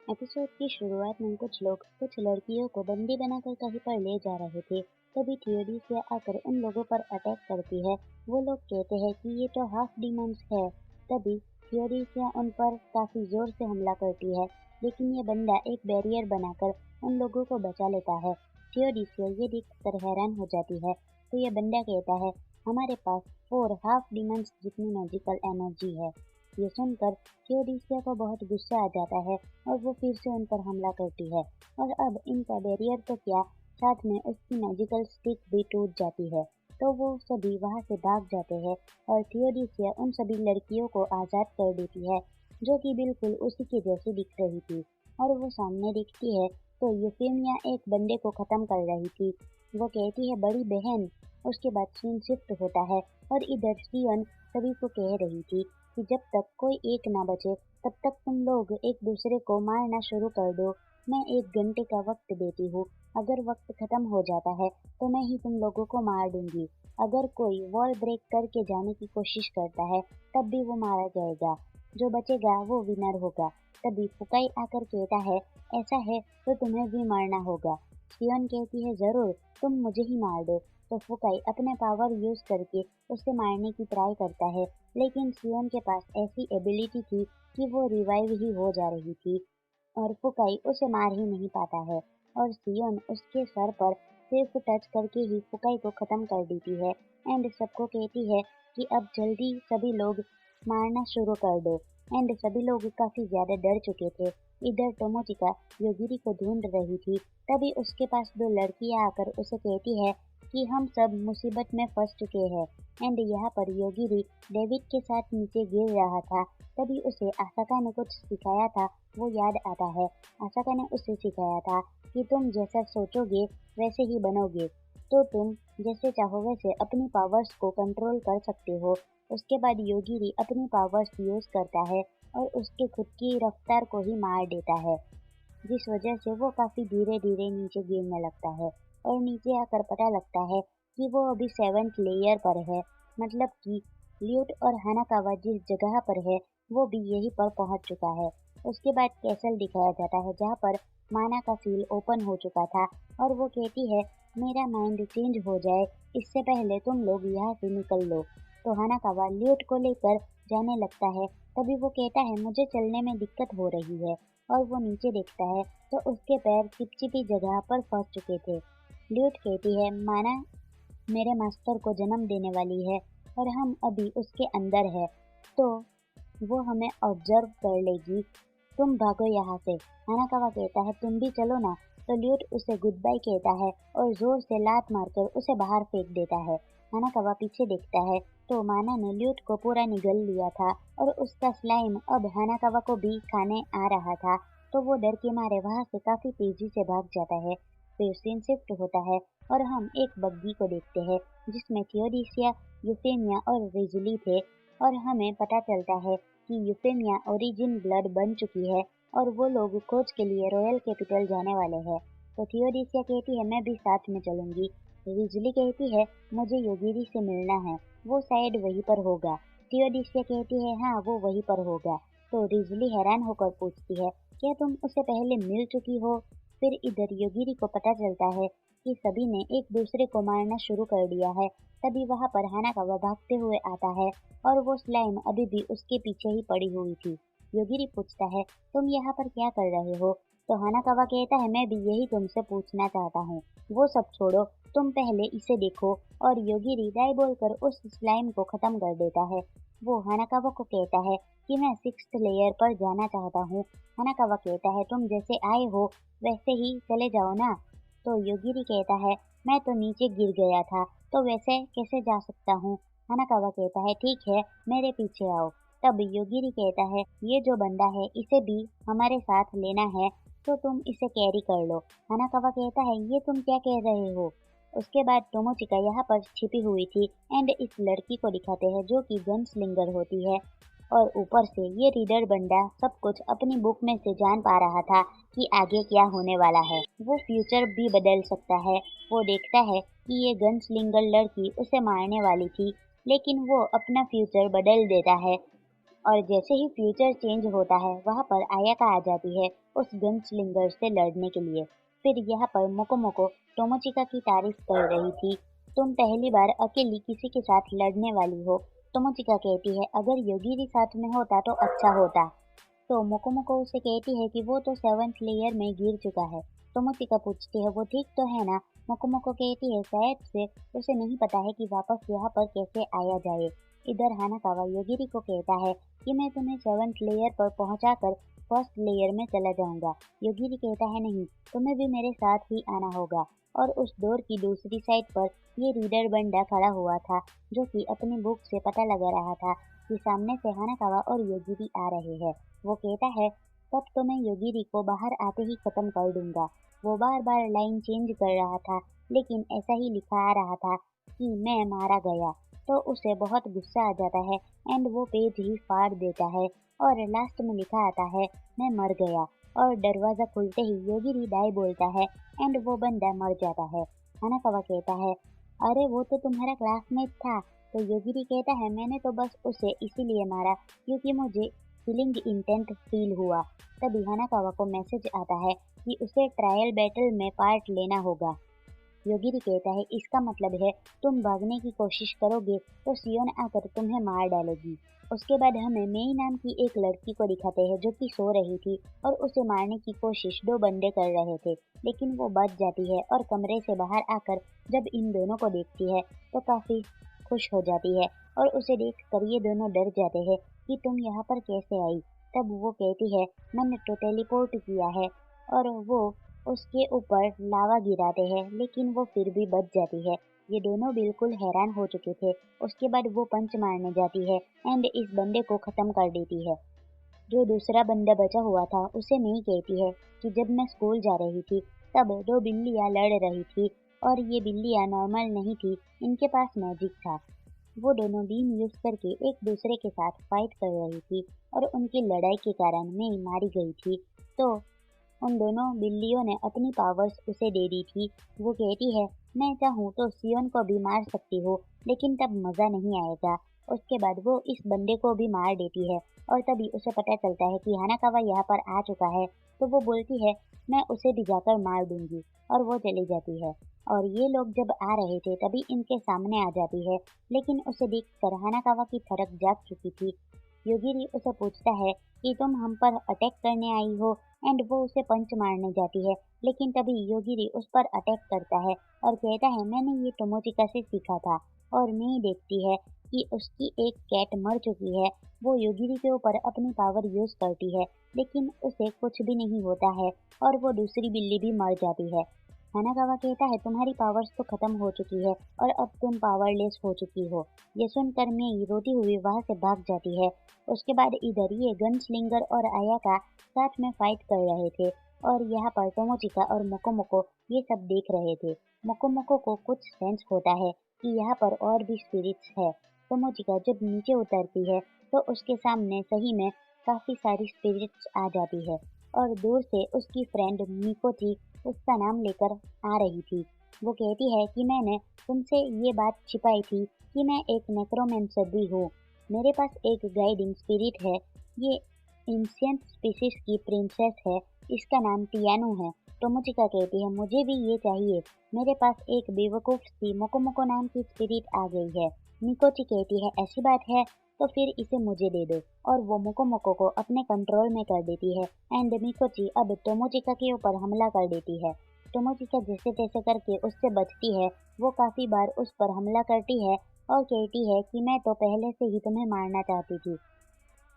Episode की शुरुआत में कुछ लोग कुछ लड़कियों को बंदी बनाकर कहीं पर ले जा रहे थे। तभी थियोडीसिया आकर उन लोगों पर अटैक करती है। वो लोग कहते हैं कि ये तो हाफ डीमंस है। तभी थियोडीसिया उन पर काफी जोर से हमला करती है, लेकिन ये बंदा एक बैरियर बनाकर उन लोगों को बचा लेता है। थियोडीसिया ये देखकर हैरान हो जाती है, तो ये बंदा कहता है, हमारे पास 4 हाफ डीमंस जितनी मैजिकल एनर्जी है। ये सुनकर थियोडीसिया को बहुत गुस्सा आ जाता है और वो फिर से उन पर हमला करती है। और अब इनका बैरियर तो क्या, साथ में उसकी मैजिकल स्टिक भी टूट जाती है। तो वो सभी वहां से भाग जाते हैं और थियोडीसिया उन सभी लड़कियों को आजाद कर देती है, जो कि बिल्कुल उसी के जैसी दिख रही थी। और वो सामने दिखती है तो यूफेमिया एक बंदे को खत्म कर रही थी। वो कहती है, बड़ी बहन। उसके बाद सीन शिफ्ट होता है और इधर सियोन सभी को कह रही थी कि जब तक कोई एक ना बचे तब तक तुम लोग एक दूसरे को मारना शुरू कर दो। मैं 1 घंटे का वक्त देती हूँ। अगर वक्त खत्म हो जाता है तो मैं ही तुम लोगों को मार दूंगी। अगर कोई वॉल ब्रेक करके जाने की कोशिश करता है तब भी वो मारा जाएगा। जो बचेगा वो विनर होगा। तभी फुकाई आकर कहता है, ऐसा है तो तुम्हें भी मारना होगा। सियोन कहती है, जरूर, तुम मुझे ही मार दो। तो फुकाई अपने पावर यूज करके उसे मारने की ट्राई करता है, लेकिन सियोन के पास ऐसी एबिलिटी थी कि वो रिवाइव ही हो जा रही थी और फुकाई उसे मार ही नहीं पाता है। और सियोन उसके सर पर सिर्फ टच करके ही फुकाई को खत्म कर देती है एंड सबको कहती है कि अब जल्दी सभी लोग मारना शुरू कर दो। एंड सभी लोग काफी ज्यादा डर चुके थे। इधर टोमोचिका योगिरी को ढूंढ रही थी। तभी उसके पास 2 लड़कियां आकर उसे कहती है कि हम सब मुसीबत में फंस चुके हैं। एंड यहाँ पर योगिरी डेविड के साथ नीचे गिर रहा था। तभी उसे आसाका ने कुछ सिखाया था, वो याद आता है। आसाका ने उसे सिखाया था कि तुम जैसा सोचोगे वैसे ही बनोगे, तो तुम जैसे चाहो वैसे अपनी पावर्स को कंट्रोल कर सकते हो। उसके बाद योगिरी अपनी पावर्स यूज करता है और उसके खुद की रफ्तार को ही मार देता है, जिस वजह से वो काफी धीरे धीरे नीचे गिरने लगता है। और नीचे आकर पता लगता है कि वो अभी 7th लेयर पर है। मतलब कि ल्यूट और हानाकावा जिस जगह पर है वो भी यहीं पर पहुंच चुका है। उसके बाद कैसल दिखाया जाता है जहाँ पर माना का सील ओपन हो चुका था और वो कहती है, मेरा माइंड चेंज हो जाए इससे पहले तुम लोग यहाँ से निकल लो। तो हानाकावा ल्यूट को लेकर जाने लगता है। तभी वो कहता है, मुझे चलने में दिक्कत हो रही है। और वो नीचे देखता है तो उसके पैर चिपचिपी जगह पर फंस चुके थे। ल्यूट कहती है, माना मेरे मास्टर को जन्म देने वाली है और हम अभी उसके अंदर है, तो वो हमें ऑब्जर्व कर लेगी। तुम भागो यहाँ से। हानाकावा कहता है, तुम भी चलो ना। तो ल्यूट उसे गुड बाय कहता है और जोर से लात मारकर उसे बाहर फेंक देता है। हानाकावा पीछे देखता है तो माना ने ल्यूट को पूरा निगल लिया था और उसका स्लाइम अब हानाकावा को भी खाने आ रहा था। तो वो डर के मारे वहां से काफी तेजी से भाग जाता है। फिर सीन शिफ्ट होता है और हम एक बग्गी को देखते हैं जिसमें थियोडीसिया, यूफेमिया और रिजुली थे। और हमें पता चलता है कि यूफेमिया ओरिजिन ब्लड बन चुकी है और वो लोग खोज के लिए रॉयल कैपिटल जाने वाले हैं। तो थियोडीसिया कहती है, मैं भी साथ में चलूंगी। रिजुली कहती है, मुझे योगिरी से मिलना है, वो शायद वहीं पर होगा। थियोडीसिया कहती है, हाँ वो वहीं पर होगा। तो रिजुली हैरान होकर पूछती है, क्या तुम उसे पहले मिल चुकी हो? फिर इधर योगिरी को पता चलता है कि सभी ने एक दूसरे को मारना शुरू कर दिया है। तभी वहां पर हानाकावा भागते हुए आता है और वो स्लाइम अभी भी उसके पीछे ही पड़ी हुई थी। योगिरी पूछता है, तुम यहाँ पर क्या कर रहे हो? तो हानाकावा कहता है, मैं भी यही तुमसे पूछना चाहता हूँ। वो सब छोड़ो, तुम पहले इसे देखो। और योगिरी राय बोलकर उस स्लाइम को खत्म कर देता है। वो हानाकावा को कहता है कि मैं 6th लेयर पर जाना चाहता हूँ। हानाकावा कहता है, तुम जैसे आए हो वैसे ही चले जाओ ना। तो योगिरी कहता है, मैं तो नीचे गिर गया था, तो वैसे कैसे जा सकता हूँ? हानाकावा कहता है, ठीक है, मेरे पीछे आओ। तब योगिरी कहता है, ये जो बंदा है इसे भी हमारे साथ लेना है, तो तुम इसे कैरी कर लो। हानाकावा कहता है, ये तुम क्या कह रहे हो? उसके बाद टोमोचिका यहाँ पर छिपी हुई थी एंड इस लड़की को दिखाते हैं जो कि गन स्लिंगर होती है। और ऊपर से ये रीडर बंदा सब कुछ अपनी बुक में से जान पा रहा था कि आगे क्या होने वाला है। वो फ्यूचर भी बदल सकता है। वो देखता है कि ये गन स्लिंगर लड़की उसे मारने वाली थी, लेकिन वो अपना फ्यूचर बदल देता है। और जैसे ही फ्यूचर चेंज होता है वहाँ पर आयाका आ जाती है उस गनस्लिंगर से लड़ने के लिए। फिर यहाँ पर मोकोमोको टोमोचिका की तारीफ कर रही थी। तुम पहली बार अकेली किसी के साथ लड़ने वाली हो। टोमोचिका कहती है अगर योगिरी साथ में होता तो अच्छा होता। तो मोकोमोको उसे कहती है कि वो तो 7th लेयर में गिर चुका है। टोमोचिका पूछती है वो ठीक तो है ना। मोकोमोको कहती है शायद से उसे नहीं पता है कि वापस यहाँ पर कैसे आया जाए। इधर हानाकावा योगिरी को कहता है कि मैं तुम्हें 7th लेयर पर पहुंचाकर 1st लेयर में चला जाऊंगा। योगिरी कहता है नहीं, तुम्हें भी मेरे साथ ही आना होगा। और उस डोर की दूसरी साइड पर ये रीडर बंडा खड़ा हुआ था, जो कि अपनी बुक से पता लगा रहा था कि सामने से हानाकावा और योगिरी आ रहे हैं। वो कहता है तब तो मैं योगिरी को बाहर आते ही खत्म कर दूंगा। वो बार बार लाइन चेंज कर रहा था, लेकिन ऐसा ही लिखा आ रहा था कि मैं मारा गया। तो उसे बहुत गुस्सा आ जाता है एंड वो पेज ही फाड़ देता है और लास्ट में लिखा आता है मैं मर गया। और दरवाजा खुलते ही योगिरी डाई बोलता है एंड वो बंदा मर जाता है। हानाकावा कहता है अरे वो तो तुम्हारा क्लासमेट था। तो योगिरी कहता है मैंने तो बस उसे इसीलिए मारा क्योंकि मुझे किलिंग इंटेंट फील हुआ। तभी हानाकावा को मैसेज आता है कि उसे ट्रायल बैटल में पार्ट लेना होगा। योगिरी कहता है इसका मतलब है तुम भागने की कोशिश करोगे तो सियोन आकर तुम्हें मार डालेगी। उसके बाद हमें मेई नाम की एक लड़की को दिखाते हैं जो कि सो रही थी और उसे मारने की कोशिश दो बंदे कर रहे थे, लेकिन वो बच जाती है और कमरे से बाहर आकर जब इन दोनों को देखती है तो काफी खुश हो जाती है और उसे देख कर ये दोनों डर जाते हैं कि तुम यहाँ पर कैसे आई। तब वो कहती है मैंने तो टेलीपोर्ट किया है और वो उसके ऊपर लावा गिराते हैं, लेकिन वो फिर भी बच जाती है। ये दोनों बिल्कुल हैरान हो चुके थे। उसके बाद वो पंच मारने जाती है एंड इस बंदे को खत्म कर देती है। जो दूसरा बंदा बचा हुआ था उसे नहीं कहती है कि जब मैं स्कूल जा रही थी तब दो बिल्लियां लड़ रही थी और ये बिल्लियां नॉर्मल नहीं थी, इनके पास मैजिक था। वो दोनों बीम यूज करके एक दूसरे के साथ फाइट कर रही थी और उनकी लड़ाई के कारण मैं मारी गई थी। तो उन दोनों बिल्लियों ने अपनी पावर्स उसे दे दी थी। वो कहती है मैं चाहूँ तो सियोन को भी मार सकती हूँ, लेकिन तब मज़ा नहीं आएगा। उसके बाद वो इस बंदे को भी मार देती है और तभी उसे पता चलता है कि हानाकावा यहाँ पर आ चुका है। तो वो बोलती है मैं उसे भी जाकर मार दूंगी और वो चली जाती है। और ये लोग जब आ रहे थे तभी इनके सामने आ जाती है, लेकिन उसे देखकर हानाकावा की फड़क जाग चुकी थी। योगिरी उसे पूछता है कि तुम हम पर अटैक करने आई हो एंड वो उसे पंच मारने जाती है, लेकिन तभी योगिरी उस पर अटैक करता है और कहता है मैंने ये टोमोचिका से सीखा था। और नहीं देखती है कि उसकी एक कैट मर चुकी है। वो योगिरी के ऊपर अपनी पावर यूज करती है, लेकिन उसे कुछ भी नहीं होता है और वो दूसरी बिल्ली भी मर जाती है। हानाकावा कहता है तुम्हारी पावर्स तो खत्म हो चुकी है और अब तुम पावरलेस हो चुकी हो। ये सुनकर मेई रोती हुई वहां से भाग जाती है। उसके बाद इधर ये गनस्लिंगर और आयाका साथ में फाइट कर रहे थे और यहाँ पर टोमोचिका और मोकोमोको ये सब देख रहे थे। मोकोमोको को कुछ सेंस होता है कि यहाँ पर और भी स्पिरिट्स है। टोमोचिका जब नीचे उतरती है तो उसके सामने सही में काफी सारी स्पिरिट्स आ जाती है और दूर से उसकी फ्रेंड मिकोची उसका नाम लेकर आ रही थी। वो कहती है कि मैंने तुमसे ये बात छिपाई थी कि मैं एक नेक्रोमेंसर भी हूँ। मेरे पास एक गाइडिंग स्पिरिट है। ये एंशिएंट स्पीशीज की प्रिंसेस है। इसका नाम टियानु है। टोमोचिका कहती है मुझे भी ये चाहिए। मेरे पास एक बेवकूफ सी मोकोमोको नाम की स्पिरिट आ गई है। मिकोची कहती है ऐसी बात है तो फिर इसे मुझे दे दो और वो मोकोमोको को अपने कंट्रोल में कर देती है एंड मिकोची अब टोमोचिका के ऊपर हमला कर देती है। टोमोचिका जैसे तैसे करके उससे बचती है। वो काफी बार उस पर हमला करती है और कहती है कि मैं तो पहले से ही तुम्हें मारना चाहती थी।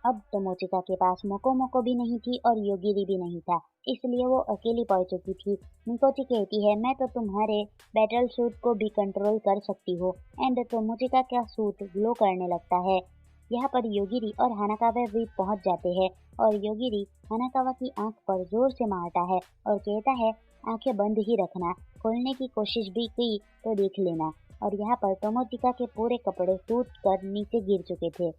अब टोमोचिका के पास मोकोमोको भी नहीं थी और योगिरी भी नहीं था, इसलिए वो अकेली पड़ चुकी थी। मिकोची कहती है मैं तो तुम्हारे बैटल सूट को भी कंट्रोल कर सकती हूँ एंड टोमोचिका का सूट ग्लो करने लगता है। यहाँ पर योगिरी और हानाकावा भी पहुँच जाते हैं और योगिरी हानाकावा की आंख पर जोर से मारता है और कहता है आंखें बंद ही रखना, खोलने की कोशिश भी की तो देख लेना। और यहाँ पर टोमोचिका के पूरे कपड़े टूट कर नीचे गिर चुके थे।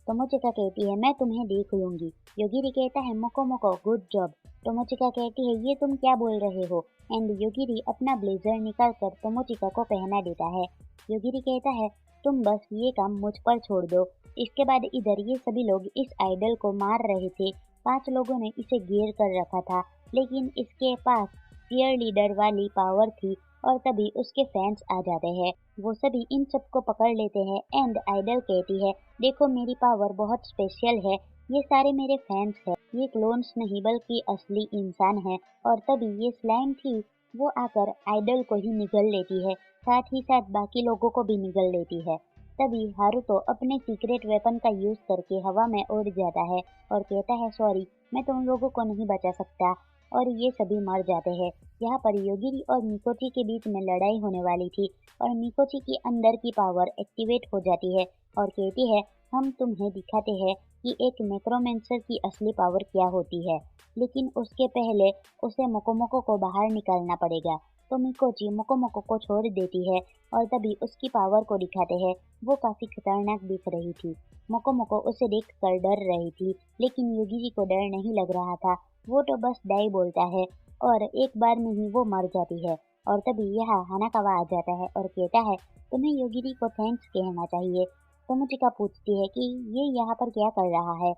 टोमोचिका कहती है मैं तुम्हें देख लूंगी। योगिरी कहता है मोकोमोको गुड जॉब। टोमोचिका कहती है ये तुम क्या बोल रहे हो एंड योगिरी अपना ब्लेजर निकाल कर टोमोचिका को पहना देता है। योगिरी कहता है तुम बस ये काम मुझ पर छोड़ दो। इसके बाद इधर ये सभी लोग इस आइडल को मार रहे थे 5 लोगों ने इसे घेर कर रखा था, लेकिन इसके पास चीयर लीडर वाली पावर थी और तभी उसके फैंस आ जाते हैं। वो सभी इन सबको पकड़ लेते हैं एंड आइडल कहती है, देखो मेरी पावर बहुत स्पेशल है, ये सारे मेरे फैंस हैं, ये क्लोन्स नहीं बल्कि असली इंसान हैं। और तभी ये स्लाइम थी, वो आकर आइडल को ही निगल लेती है, साथ ही साथ बाकी लोगों को भी निगल लेती है। तभी हारुतो अपने सीक्रेट वेपन का यूज करके हवा में उड़ जाता है और कहता है, सॉरी मैं तुम लोगों को नहीं बचा सकता, और ये सभी मर जाते हैं। यहाँ पर योगिरी और मिकोची के बीच में लड़ाई होने वाली थी और मिकोची की अंदर की पावर एक्टिवेट हो जाती है और कहती है, हम तुम्हें दिखाते हैं कि एक नेक्रोमेंसर की असली पावर क्या होती है, लेकिन उसके पहले उसे मोकोमोको को बाहर निकालना पड़ेगा। तो मिकोची मोकोमोको को छोड़ देती है और तभी उसकी पावर को दिखाते हैं। वो काफी खतरनाक दिख रही थी। मोकोमोको उसे देखकर डर रही थी, लेकिन योगिरी को डर नहीं लग रहा था। वो तो बस डाई बोलता है और एक बार में ही वो मर जाती है। और तभी यहाँ हानाकावा आ जाता है और कहता है, तुम्हें योगिरी को थैंक्स कहना चाहिए। तोमोचिका पूछती है कि ये यहाँ पर क्या कर रहा है।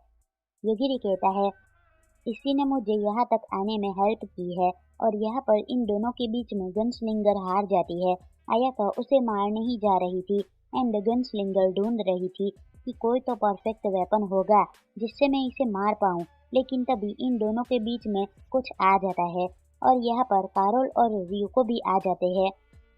योगिरी कहता है, इसी ने मुझे यहाँ तक आने में हेल्प की है। और यहाँ पर इन दोनों के बीच में गनस्लिंगर हार जाती है। आयाका उसे मारने ही जा रही थी एंड गनस्लिंगर ढूंढ रही थी कि कोई तो परफेक्ट वेपन होगा जिससे मैं इसे मार पाऊँ। लेकिन तभी इन दोनों के बीच में कुछ आ जाता है और यहाँ पर कारोल और रियुको भी आ जाते हैं।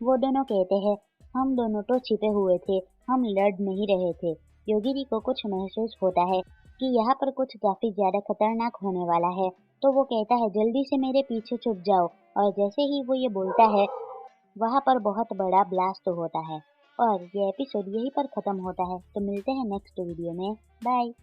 वो दोनों कहते हैं, हम दोनों तो छिपे हुए थे, हम लड़ नहीं रहे थे। योगिरी को कुछ महसूस होता है कि यहाँ पर कुछ काफी ज्यादा खतरनाक होने वाला है, तो वो कहता है, जल्दी से मेरे पीछे छुप जाओ। और जैसे ही वो ये बोलता है, वहाँ पर बहुत बड़ा ब्लास्ट होता है और ये एपिसोड यहीं पर खत्म होता है। तो मिलते हैं नेक्स्ट वीडियो में, बाय।